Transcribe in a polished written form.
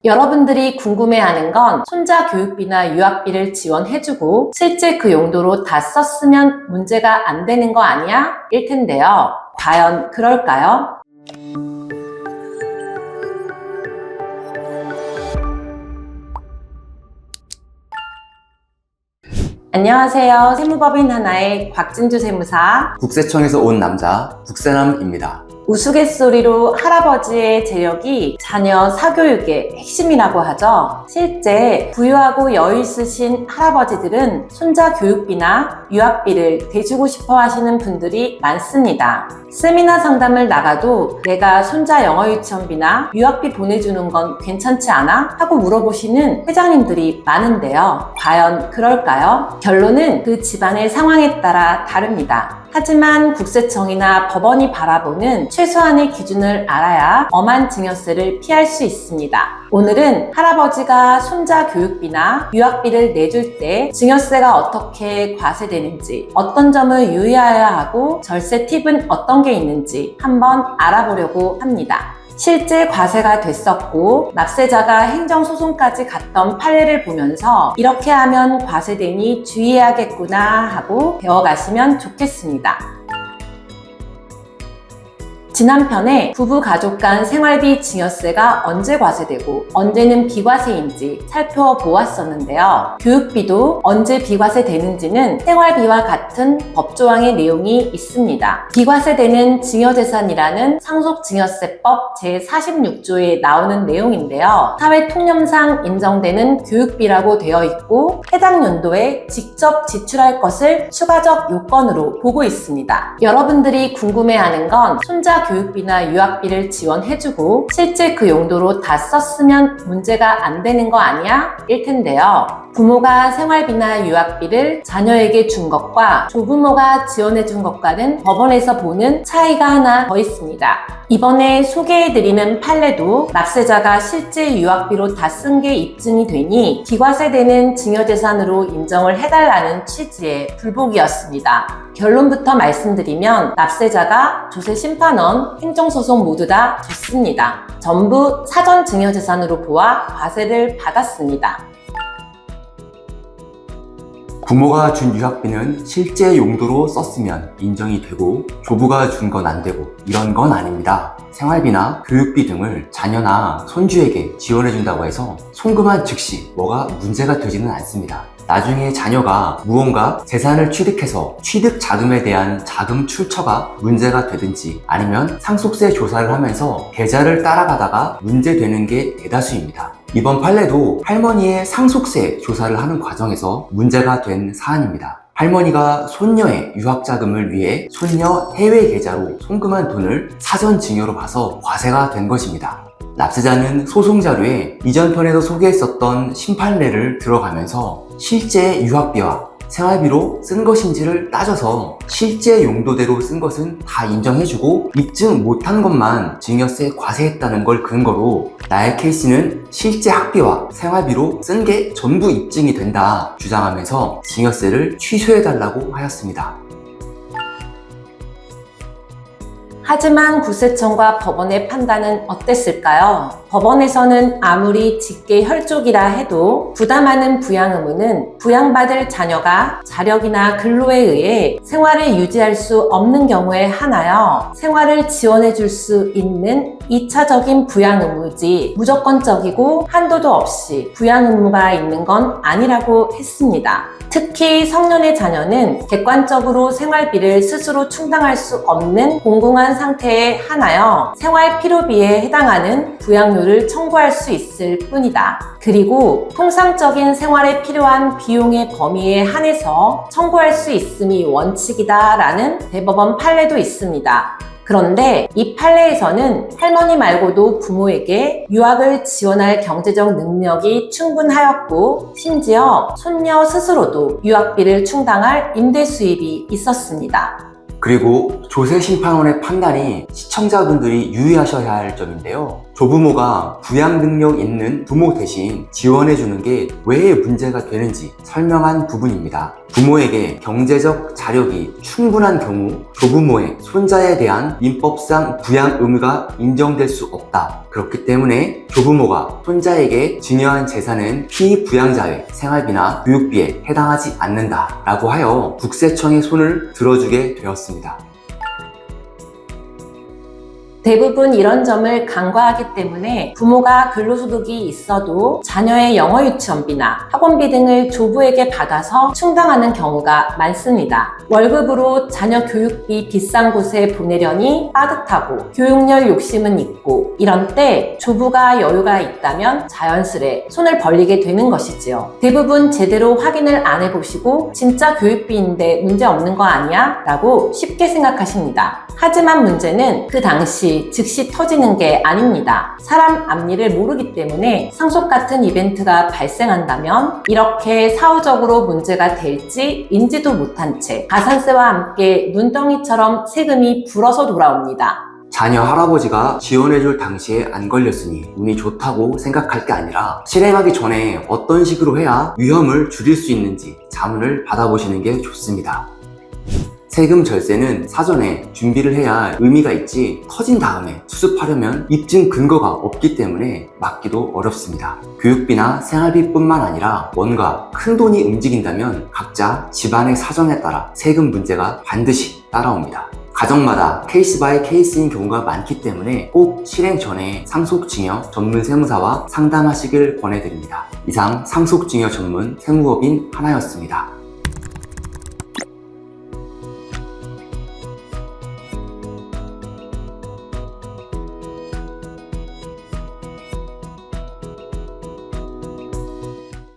여러분들이 궁금해하는 건 손자 교육비나 유학비를 지원해주고 실제 그 용도로 다 썼으면 문제가 안 되는 거 아니야? 일 텐데요. 과연 그럴까요? 안녕하세요. 세무법인 하나의 곽진주 세무사, 국세청에서 온 남자 국세남입니다. 우스갯소리로 할아버지의 재력이 자녀 사교육의 핵심이라고 하죠. 실제 부유하고 여유 있으신 할아버지들은 손자 교육비나 유학비를 대주고 싶어 하시는 분들이 많습니다. 세미나 상담을 나가도 내가 손자 영어 유치원비나 유학비 보내주는 건 괜찮지 않아? 하고 물어보시는 회장님들이 많은데요. 과연 그럴까요? 결론은 그 집안의 상황에 따라 다릅니다. 하지만 국세청이나 법원이 바라보는 최소한의 기준을 알아야 엄한 증여세를 피할 수 있습니다. 오늘은 할아버지가 손자 교육비나 유학비를 내줄 때 증여세가 어떻게 과세되는지, 어떤 점을 유의해야 하고 절세 팁은 어떤 게 있는지 한번 알아보려고 합니다. 실제 과세가 됐었고 납세자가 행정소송까지 갔던 판례를 보면서 이렇게 하면 과세되니 주의해야겠구나 하고 배워가시면 좋겠습니다. 지난 편에 부부 가족 간 생활비 증여세가 언제 과세되고 언제는 비과세인지 살펴보았었는데요. 교육비도 언제 비과세되는지는 생활비와 같은 법조항의 내용이 있습니다. 비과세되는 증여재산이라는 상속증여세법 제46조에 나오는 내용인데요. 사회통념상 인정되는 교육비라고 되어 있고 해당 연도에 직접 지출할 것을 추가적 요건으로 보고 있습니다. 여러분들이 궁금해하는 건 손자 교육비나 유학비를 지원해주고 실제 그 용도로 다 썼으면 문제가 안 되는 거 아니야? 일 텐데요. 부모가 생활비나 유학비를 자녀에게 준 것과 조부모가 지원해준 것과는 법원에서 보는 차이가 하나 더 있습니다. 이번에 소개해드리는 판례도 납세자가 실제 유학비로 다 쓴 게 입증이 되니 비과세되는 증여재산으로 인정을 해달라는 취지의 불복이었습니다. 결론부터 말씀드리면 납세자가 조세심판원, 행정소송 모두 다 졌습니다. 전부 사전증여재산으로 보아 과세를 받았습니다. 부모가 준 유학비는 실제 용도로 썼으면 인정이 되고 조부가 준 건 안 되고 이런 건 아닙니다. 생활비나 교육비 등을 자녀나 손주에게 지원해준다고 해서 송금한 즉시 뭐가 문제가 되지는 않습니다. 나중에 자녀가 무언가 재산을 취득해서 취득 자금에 대한 자금 출처가 문제가 되든지 아니면 상속세 조사를 하면서 계좌를 따라가다가 문제되는 게 대다수입니다. 이번 판례도 할머니의 상속세 조사를 하는 과정에서 문제가 된 사안입니다. 할머니가 손녀의 유학자금을 위해 손녀 해외 계좌로 송금한 돈을 사전 증여로 봐서 과세가 된 것입니다. 납세자는 소송 자료에 이전 편에서 소개했었던 심판례를 들어가면서 실제 유학비와 생활비로 쓴 것인지를 따져서 실제 용도대로 쓴 것은 다 인정해주고 입증 못한 것만 증여세 과세했다는 걸 근거로 나의 케이스는 실제 학비와 생활비로 쓴 게 전부 입증이 된다 주장하면서 증여세를 취소해달라고 하였습니다. 하지만 국세청과 법원의 판단은 어땠을까요? 법원에서는 아무리 직계혈족이라 해도 부담하는 부양 의무는 부양받을 자녀가 자력이나 근로에 의해 생활을 유지할 수 없는 경우에 한하여 생활을 지원해 줄 수 있는 2차적인 부양 의무지 무조건적이고 한도도 없이 부양 의무가 있는 건 아니라고 했습니다. 특히 성년의 자녀는 객관적으로 생활비를 스스로 충당할 수 없는 공공한 상태에 한하여 생활 필요비에 해당하는 부양료를 청구할 수 있을 뿐이다. 그리고 통상적인 생활에 필요한 비용의 범위에 한해서 청구할 수 있음이 원칙이다라는 대법원 판례도 있습니다. 그런데 이 판례에서는 할머니 말고도 부모에게 유학을 지원할 경제적 능력이 충분하였고 심지어 손녀 스스로도 유학비를 충당할 임대 수입이 있었습니다. 그리고 조세심판원의 판단이 시청자분들이 유의하셔야 할 점인데요. 조부모가 부양 능력 있는 부모 대신 지원해주는 게 왜 문제가 되는지 설명한 부분입니다. 부모에게 경제적 자력이 충분한 경우 조부모의 손자에 대한 민법상 부양 의무가 인정될 수 없다. 그렇기 때문에 조부모가 손자에게 증여한 재산은 피부양자의 생활비나 교육비에 해당하지 않는다 라고 하여 국세청의 손을 들어주게 되었습니다. 대부분 이런 점을 간과하기 때문에 부모가 근로소득이 있어도 자녀의 영어 유치원비나 학원비 등을 조부에게 받아서 충당하는 경우가 많습니다. 월급으로 자녀 교육비 비싼 곳에 보내려니 빠듯하고 교육열 욕심은 있고 이런 때 조부가 여유가 있다면 자연스레 손을 벌리게 되는 것이지요. 대부분 제대로 확인을 안 해보시고 진짜 교육비인데 문제 없는 거 아니야? 라고 쉽게 생각하십니다. 하지만 문제는 그 당시 즉시 터지는 게 아닙니다. 사람 앞니를 모르기 때문에 상속 같은 이벤트가 발생한다면 이렇게 사후적으로 문제가 될지 인지도 못한 채 가산세와 함께 눈덩이처럼 세금이 불어서 돌아옵니다. 자녀 할아버지가 지원해줄 당시에 안 걸렸으니 운이 좋다고 생각할 게 아니라 실행하기 전에 어떤 식으로 해야 위험을 줄일 수 있는지 자문을 받아보시는 게 좋습니다. 세금 절세는 사전에 준비를 해야 의미가 있지 터진 다음에 수습하려면 입증 근거가 없기 때문에 막기도 어렵습니다. 교육비나 생활비뿐만 아니라 뭔가 큰 돈이 움직인다면 각자 집안의 사정에 따라 세금 문제가 반드시 따라옵니다. 가정마다 케이스 바이 케이스인 경우가 많기 때문에 꼭 실행 전에 상속증여 전문 세무사와 상담하시길 권해드립니다. 이상 상속증여 전문 세무법인 하나였습니다.